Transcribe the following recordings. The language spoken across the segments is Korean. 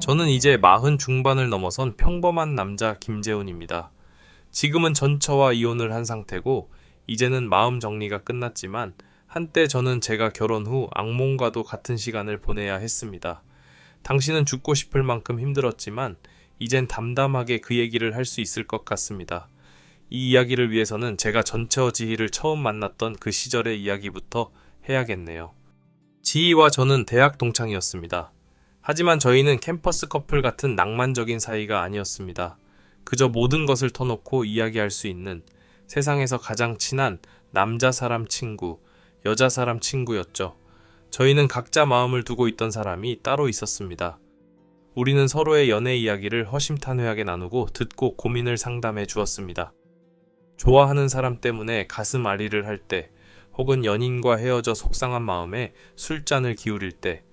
저는 이제 40 중반을 넘어선 평범한 남자 김재훈입니다. 지금은 전처와 이혼을 한 상태고 이제는 마음 정리가 끝났지만 한때 저는 제가 결혼 후 악몽과도 같은 시간을 보내야 했습니다. 당신은 죽고 싶을 만큼 힘들었지만 이젠 담담하게 그 얘기를 할 수 있을 것 같습니다. 이 이야기를 위해서는 제가 전처 지희를 처음 만났던 그 시절의 이야기부터 해야겠네요. 지희와 저는 대학 동창이었습니다. 하지만 저희는 캠퍼스 커플 같은 낭만적인 사이가 아니었습니다. 그저 모든 것을 터놓고 이야기할 수 있는 세상에서 가장 친한 남자 사람 친구, 여자 사람 친구였죠. 저희는 각자 마음을 두고 있던 사람이 따로 있었습니다. 우리는 서로의 연애 이야기를 허심탄회하게 나누고 듣고 고민을 상담해 주었습니다. 좋아하는 사람 때문에 가슴 아리를 할 때, 혹은 연인과 헤어져 속상한 마음에 술잔을 기울일 때,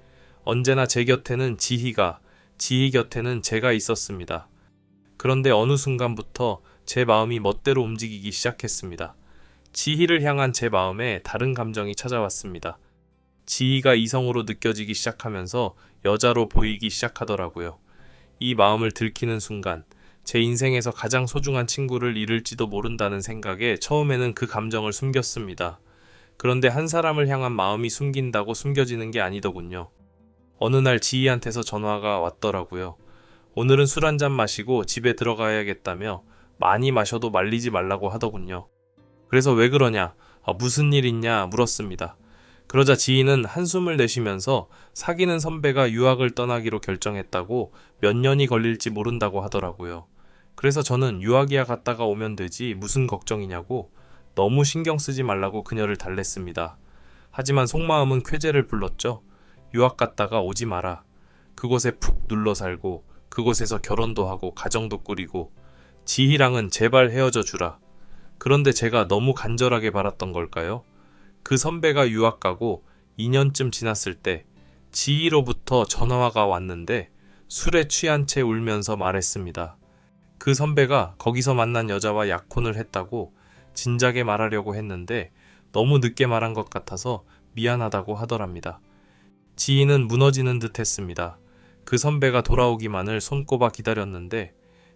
언제나 제 곁에는 지희가, 지희 곁에는 제가 있었습니다. 그런데 어느 순간부터 제 마음이 멋대로 움직이기 시작했습니다. 지희를 향한 제 마음에 다른 감정이 찾아왔습니다. 지희가 이성으로 느껴지기 시작하면서 여자로 보이기 시작하더라고요. 이 마음을 들키는 순간 제 인생에서 가장 소중한 친구를 잃을지도 모른다는 생각에 처음에는 그 감정을 숨겼습니다. 그런데 한 사람을 향한 마음이 숨긴다고 숨겨지는 게 아니더군요. 어느 날 지희한테서 전화가 왔더라고요. 오늘은 술 한잔 마시고 집에 들어가야겠다며 많이 마셔도 말리지 말라고 하더군요. 그래서 왜 그러냐, 무슨 일 있냐 물었습니다. 그러자 지희는 한숨을 내쉬면서 사귀는 선배가 유학을 떠나기로 결정했다고 몇 년이 걸릴지 모른다고 하더라고요. 그래서 저는 유학이야 갔다가 오면 되지 무슨 걱정이냐고 너무 신경 쓰지 말라고 그녀를 달랬습니다. 하지만 속마음은 쾌재를 불렀죠. 유학 갔다가 오지 마라. 그곳에 푹 눌러 살고 그곳에서 결혼도 하고 가정도 꾸리고 지희랑은 제발 헤어져 주라. 그런데 제가 너무 간절하게 바랐던 걸까요? 그 선배가 유학 가고 2년쯤 지났을 때 지희로부터 전화가 왔는데 술에 취한 채 울면서 말했습니다. 그 선배가 거기서 만난 여자와 약혼을 했다고 진작에 말하려고 했는데 너무 늦게 말한 것 같아서 미안하다고 하더랍니다. 지희는 무너지는 듯 했습니다. 그 선배가 돌아오기만을 손꼽아 기다렸는데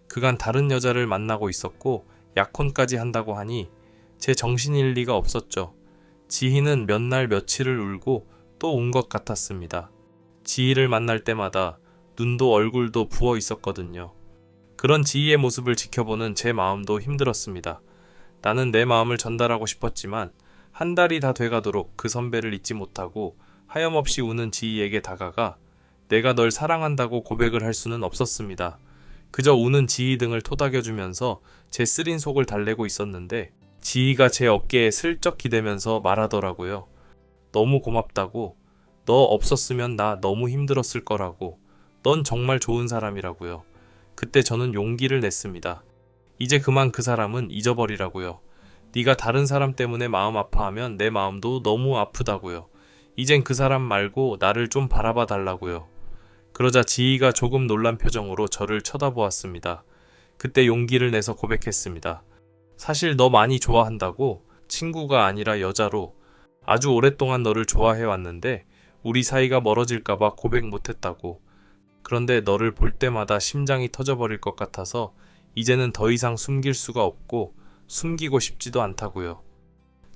그간 다른 여자를 만나고 있었고 약혼까지 한다고 하니 제 정신일 리가 없었죠. 지희는 몇 날 며칠을 울고 또 운 것 같았습니다. 지희를 만날 때마다 눈도 얼굴도 부어 있었거든요. 그런 지희의 모습을 지켜보는 제 마음도 힘들었습니다. 나는 내 마음을 전달하고 싶었지만 한 달이 다 돼가도록 그 선배를 잊지 못하고 하염없이 우는 지희에게 다가가 내가 널 사랑한다고 고백을 할 수는 없었습니다. 그저 우는 지희 등을 토닥여주면서 제 쓰린 속을 달래고 있었는데 지희가 제 어깨에 슬쩍 기대면서 말하더라고요. 너무 고맙다고. 너 없었으면 나 너무 힘들었을 거라고. 넌 정말 좋은 사람이라고요. 그때 저는 용기를 냈습니다. 이제 그만 그 사람은 잊어버리라고요. 네가 다른 사람 때문에 마음 아파하면 내 마음도 너무 아프다고요. 이젠 그 사람 말고 나를 좀 바라봐 달라고요. 그러자 지희가 조금 놀란 표정으로 저를 쳐다보았습니다. 그때 용기를 내서 고백했습니다. 사실 너 많이 좋아한다고. 친구가 아니라 여자로. 아주 오랫동안 너를 좋아해왔는데 우리 사이가 멀어질까봐 고백 못했다고. 그런데 너를 볼 때마다 심장이 터져버릴 것 같아서 이제는 더 이상 숨길 수가 없고 숨기고 싶지도 않다고요.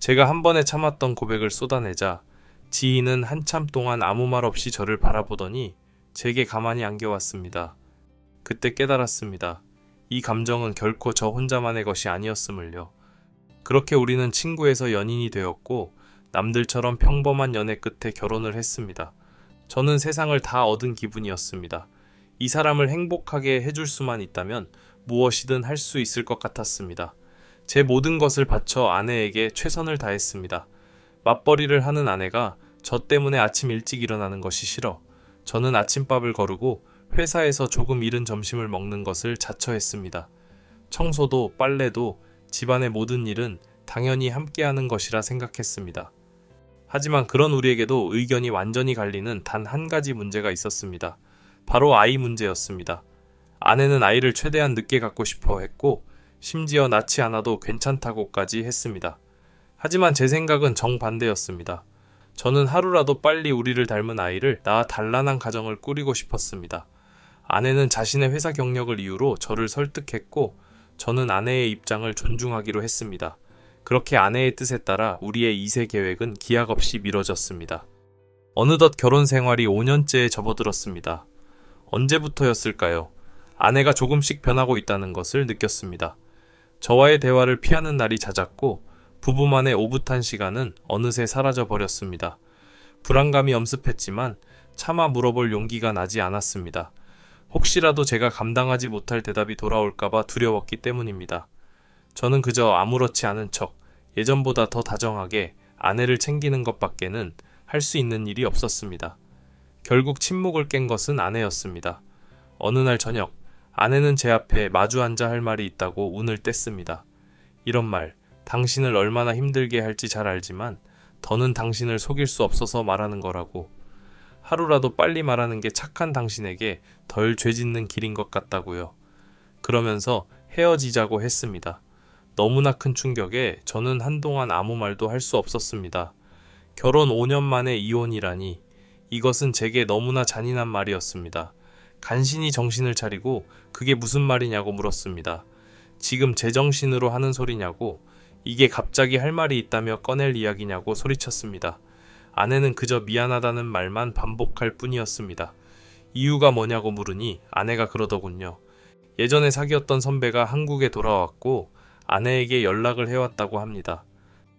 제가 한 번에 참았던 고백을 쏟아내자 지희는 한참 동안 아무 말 없이 저를 바라보더니 제게 가만히 안겨왔습니다. 그때 깨달았습니다. 이 감정은 결코 저 혼자만의 것이 아니었음을요. 그렇게 우리는 친구에서 연인이 되었고 남들처럼 평범한 연애 끝에 결혼을 했습니다. 저는 세상을 다 얻은 기분이었습니다. 이 사람을 행복하게 해줄 수만 있다면 무엇이든 할 수 있을 것 같았습니다. 제 모든 것을 바쳐 아내에게 최선을 다했습니다. 맞벌이를 하는 아내가 저 때문에 아침 일찍 일어나는 것이 싫어. 저는 아침밥을 거르고 회사에서 조금 이른 점심을 먹는 것을 자처했습니다. 청소도 빨래도 집안의 모든 일은 당연히 함께하는 것이라 생각했습니다. 하지만 그런 우리에게도 의견이 완전히 갈리는 단 한 가지 문제가 있었습니다. 바로 아이 문제였습니다. 아내는 아이를 최대한 늦게 갖고 싶어 했고 심지어 낳지 않아도 괜찮다고까지 했습니다. 하지만 제 생각은 정반대였습니다. 저는 하루라도 빨리 우리를 닮은 아이를 낳아 단란한 가정을 꾸리고 싶었습니다. 아내는 자신의 회사 경력을 이유로 저를 설득했고 저는 아내의 입장을 존중하기로 했습니다. 그렇게 아내의 뜻에 따라 우리의 2세 계획은 기약 없이 미뤄졌습니다. 어느덧 결혼 생활이 5년째에 접어들었습니다. 언제부터였을까요? 아내가 조금씩 변하고 있다는 것을 느꼈습니다. 저와의 대화를 피하는 날이 잦았고 부부만의 오붓한 시간은 어느새 사라져 버렸습니다. 불안감이 엄습했지만 차마 물어볼 용기가 나지 않았습니다. 혹시라도 제가 감당하지 못할 대답이 돌아올까봐 두려웠기 때문입니다. 저는 그저 아무렇지 않은 척 예전보다 더 다정하게 아내를 챙기는 것밖에는 할 수 있는 일이 없었습니다. 결국 침묵을 깬 것은 아내였습니다. 어느 날 저녁, 아내는 제 앞에 마주 앉아 할 말이 있다고 운을 뗐습니다. 이런 말, 당신을 얼마나 힘들게 할지 잘 알지만 더는 당신을 속일 수 없어서 말하는 거라고. 하루라도 빨리 말하는 게 착한 당신에게 덜 죄짓는 길인 것 같다고요. 그러면서 헤어지자고 했습니다. 너무나 큰 충격에 저는 한동안 아무 말도 할 수 없었습니다. 결혼 5년 만에 이혼이라니 이것은 제게 너무나 잔인한 말이었습니다. 간신히 정신을 차리고 그게 무슨 말이냐고 물었습니다. 지금 제정신으로 하는 소리냐고, 이게 갑자기 할 말이 있다며 꺼낼 이야기냐고 소리쳤습니다. 아내는 그저 미안하다는 말만 반복할 뿐이었습니다. 이유가 뭐냐고 물으니 아내가 그러더군요. 예전에 사귀었던 선배가 한국에 돌아왔고 아내에게 연락을 해왔다고 합니다.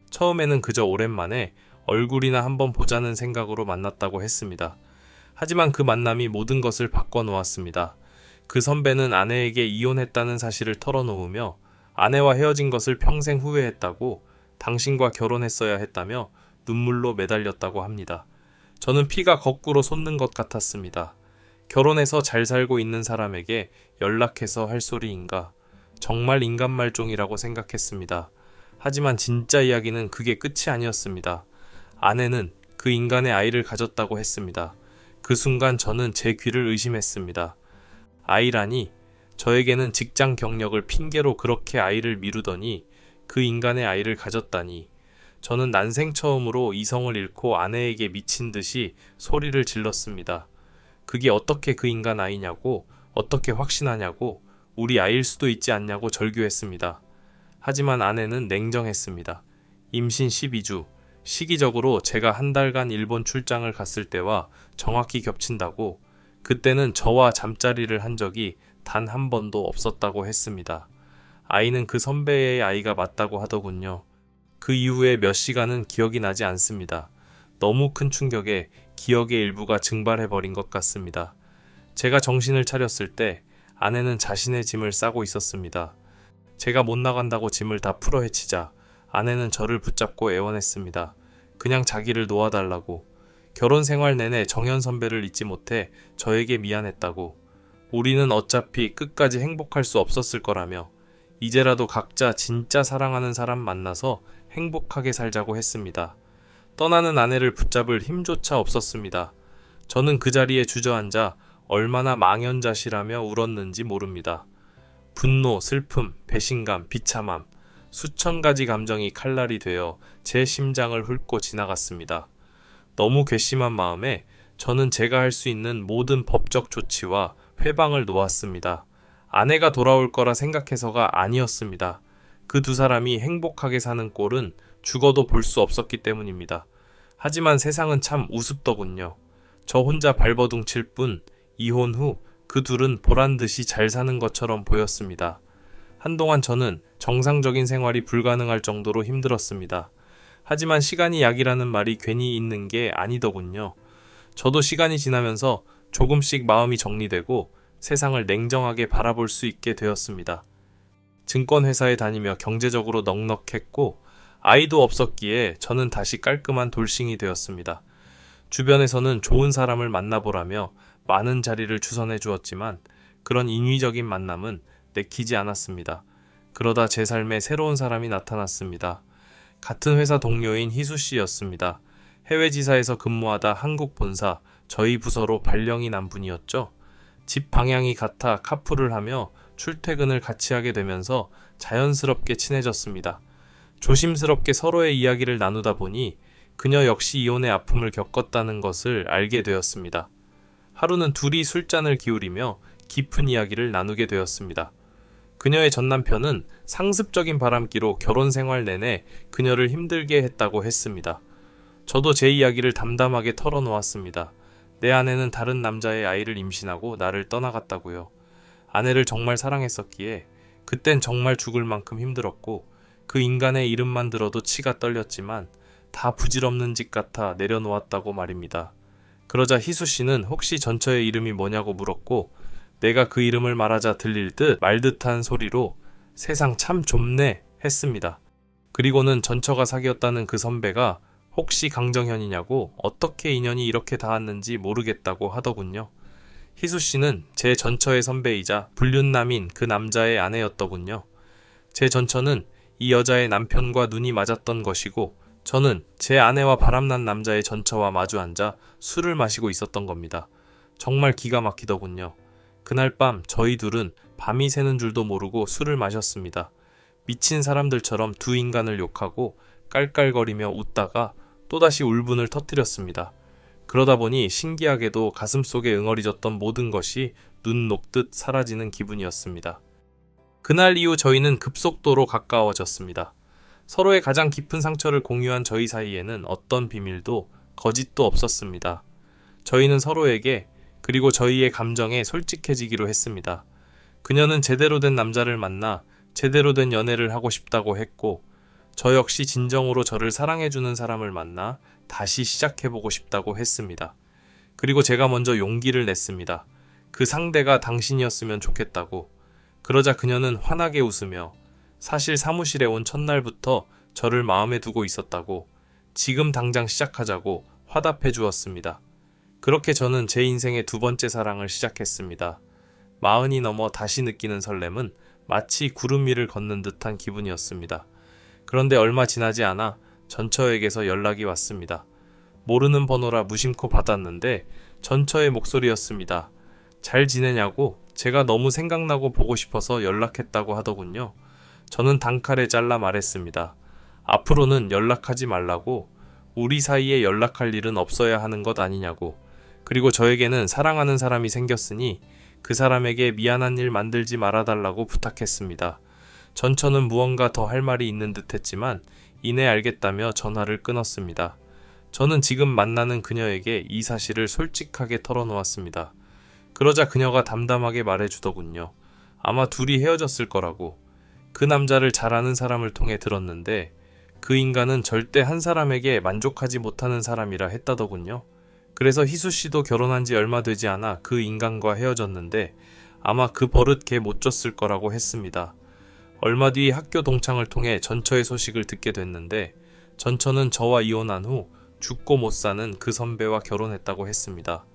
처음에는 그저 오랜만에 얼굴이나 한번 보자는 생각으로 만났다고 했습니다. 하지만 그 만남이 모든 것을 바꿔놓았습니다. 그 선배는 아내에게 이혼했다는 사실을 털어놓으며 아내와 헤어진 것을 평생 후회했다고, 당신과 결혼했어야 했다며 눈물로 매달렸다고 합니다. 저는 피가 거꾸로 솟는 것 같았습니다. 결혼해서 잘 살고 있는 사람에게 연락해서 할 소리인가? 정말 인간 말종이라고 생각했습니다. 하지만 진짜 이야기는 그게 끝이 아니었습니다. 아내는 그 인간의 아이를 가졌다고 했습니다. 그 순간 저는 제 귀를 의심했습니다. 아이라니, 저에게는 직장 경력을 핑계로 그렇게 아이를 미루더니 그 인간의 아이를 가졌다니. 저는 난생 처음으로 이성을 잃고 아내에게 미친 듯이 소리를 질렀습니다. 그게 어떻게 그 인간 아이냐고, 어떻게 확신하냐고, 우리 아이일 수도 있지 않냐고 절규했습니다. 하지만 아내는 냉정했습니다. 임신 12주, 시기적으로 제가 한 달간 일본 출장을 갔을 때와 정확히 겹친다고, 그때는 저와 잠자리를 한 적이 단 한 번도 없었다고 했습니다. 아이는 그 선배의 아이가 맞다고 하더군요. 그 이후에 몇 시간은 기억이 나지 않습니다. 너무 큰 충격에 기억의 일부가 증발해버린 것 같습니다. 제가 정신을 차렸을 때 아내는 자신의 짐을 싸고 있었습니다. 제가 못 나간다고 짐을 다 풀어헤치자 아내는 저를 붙잡고 애원했습니다. 그냥 자기를 놓아달라고. 결혼 생활 내내 정현 선배를 잊지 못해 저에게 미안했다고. 우리는 어차피 끝까지 행복할 수 없었을 거라며 이제라도 각자 진짜 사랑하는 사람 만나서 행복하게 살자고 했습니다. 떠나는 아내를 붙잡을 힘조차 없었습니다. 저는 그 자리에 주저앉아 얼마나 망연자실하며 울었는지 모릅니다. 분노, 슬픔, 배신감, 비참함, 수천 가지 감정이 칼날이 되어 제 심장을 훑고 지나갔습니다. 너무 괘씸한 마음에 저는 제가 할 수 있는 모든 법적 조치와 회방을 놓았습니다. 아내가 돌아올 거라 생각해서가 아니었습니다. 그 두 사람이 행복하게 사는 꼴은 죽어도 볼 수 없었기 때문입니다. 하지만 세상은 참 우습더군요. 저 혼자 발버둥칠 뿐 이혼 후 그 둘은 보란듯이 잘 사는 것처럼 보였습니다. 한동안 저는 정상적인 생활이 불가능할 정도로 힘들었습니다. 하지만 시간이 약이라는 말이 괜히 있는 게 아니더군요. 저도 시간이 지나면서 조금씩 마음이 정리되고 세상을 냉정하게 바라볼 수 있게 되었습니다. 증권회사에 다니며 경제적으로 넉넉했고 아이도 없었기에 저는 다시 깔끔한 돌싱이 되었습니다. 주변에서는 좋은 사람을 만나보라며 많은 자리를 주선해 주었지만 그런 인위적인 만남은 내키지 않았습니다. 그러다 제 삶에 새로운 사람이 나타났습니다. 같은 회사 동료인 희수 씨였습니다. 해외 지사에서 근무하다 한국 본사 저희 부서로 발령이 난 분이었죠. 집 방향이 같아 카풀을 하며 출퇴근을 같이 하게 되면서 자연스럽게 친해졌습니다. 조심스럽게 서로의 이야기를 나누다 보니 그녀 역시 이혼의 아픔을 겪었다는 것을 알게 되었습니다. 하루는 둘이 술잔을 기울이며 깊은 이야기를 나누게 되었습니다. 그녀의 전 남편은 상습적인 바람기로 결혼 생활 내내 그녀를 힘들게 했다고 했습니다. 저도 제 이야기를 담담하게 털어놓았습니다. 내 아내는 다른 남자의 아이를 임신하고 나를 떠나갔다고요. 아내를 정말 사랑했었기에 그땐 정말 죽을 만큼 힘들었고 그 인간의 이름만 들어도 치가 떨렸지만 다 부질없는 짓 같아 내려놓았다고 말입니다. 그러자 희수 씨는 혹시 전처의 이름이 뭐냐고 물었고 내가 그 이름을 말하자 들릴 듯 말듯한 소리로 세상 참 좁네 했습니다. 그리고는 전처가 사귀었다는 그 선배가 혹시 강정현이냐고 어떻게 인연이 이렇게 닿았는지 모르겠다고 하더군요. 희수 씨는 제 전처의 선배이자 불륜남인 그 남자의 아내였더군요. 제 전처는 이 여자의 남편과 눈이 맞았던 것이고 저는 제 아내와 바람난 남자의 전처와 마주 앉아 술을 마시고 있었던 겁니다. 정말 기가 막히더군요. 그날 밤 저희 둘은 밤이 새는 줄도 모르고 술을 마셨습니다. 미친 사람들처럼 두 인간을 욕하고 깔깔거리며 웃다가 또다시 울분을 터뜨렸습니다. 그러다 보니 신기하게도 가슴속에 응어리졌던 모든 것이 눈 녹듯 사라지는 기분이었습니다. 그날 이후 저희는 급속도로 가까워졌습니다. 서로의 가장 깊은 상처를 공유한 저희 사이에는 어떤 비밀도 거짓도 없었습니다. 저희는 서로에게 그리고 저희의 감정에 솔직해지기로 했습니다. 그녀는 제대로 된 남자를 만나 제대로 된 연애를 하고 싶다고 했고 저 역시 진정으로 저를 사랑해주는 사람을 만나 다시 시작해보고 싶다고 했습니다. 그리고 제가 먼저 용기를 냈습니다. 그 상대가 당신이었으면 좋겠다고. 그러자 그녀는 환하게 웃으며 사실 사무실에 온 첫날부터 저를 마음에 두고 있었다고 지금 당장 시작하자고 화답해 주었습니다. 그렇게 저는 제 인생의 두 번째 사랑을 시작했습니다. 40이 넘어 다시 느끼는 설렘은 마치 구름 위를 걷는 듯한 기분이었습니다. 그런데 얼마 지나지 않아 전처에게서 연락이 왔습니다. 모르는 번호라 무심코 받았는데 전처의 목소리였습니다. 잘 지내냐고 제가 너무 생각나고 보고 싶어서 연락했다고 하더군요. 저는 단칼에 잘라 말했습니다. 앞으로는 연락하지 말라고, 우리 사이에 연락할 일은 없어야 하는 것 아니냐고. 그리고 저에게는 사랑하는 사람이 생겼으니 그 사람에게 미안한 일 만들지 말아달라고 부탁했습니다. 전처는 무언가 더 할 말이 있는 듯 했지만 이내 알겠다며 전화를 끊었습니다. 저는 지금 만나는 그녀에게 이 사실을 솔직하게 털어놓았습니다. 그러자 그녀가 담담하게 말해주더군요. 아마 둘이 헤어졌을 거라고. 그 남자를 잘 아는 사람을 통해 들었는데 그 인간은 절대 한 사람에게 만족하지 못하는 사람이라 했다더군요. 그래서 희수 씨도 결혼한 지 얼마 되지 않아 그 인간과 헤어졌는데 아마 그 버릇 걔 못 줬을 거라고 했습니다. 얼마 뒤 학교 동창을 통해 전처의 소식을 듣게 됐는데 전처는 저와 이혼한 후 죽고 못 사는 그 선배와 결혼했다고 했습니다.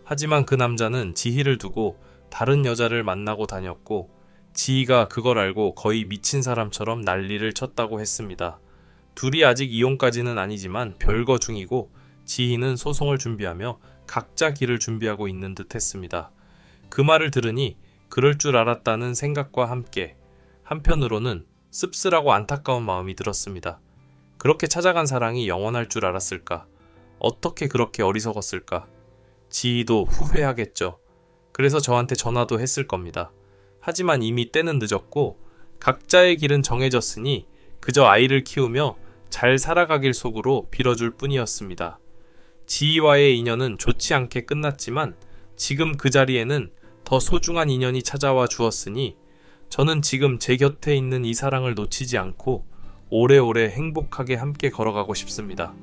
하지만 그 남자는 지희를 두고 다른 여자를 만나고 다녔고 지희가 그걸 알고 거의 미친 사람처럼 난리를 쳤다고 했습니다. 둘이 아직 이혼까지는 아니지만 별거 중이고 지희는 소송을 준비하며 각자 길을 준비하고 있는 듯 했습니다. 그 말을 들으니 그럴 줄 알았다는 생각과 함께 한편으로는 씁쓸하고 안타까운 마음이 들었습니다. 그렇게 찾아간 사랑이 영원할 줄 알았을까? 어떻게 그렇게 어리석었을까? 지희도 후회하겠죠. 그래서 저한테 전화도 했을 겁니다. 하지만 이미 때는 늦었고 각자의 길은 정해졌으니 그저 아이를 키우며 잘 살아가길 속으로 빌어줄 뿐이었습니다. 지희와의 인연은 좋지 않게 끝났지만 지금 그 자리에는 더 소중한 인연이 찾아와 주었으니 저는 지금 제 곁에 있는 이 사랑을 놓치지 않고 오래오래 행복하게 함께 걸어가고 싶습니다.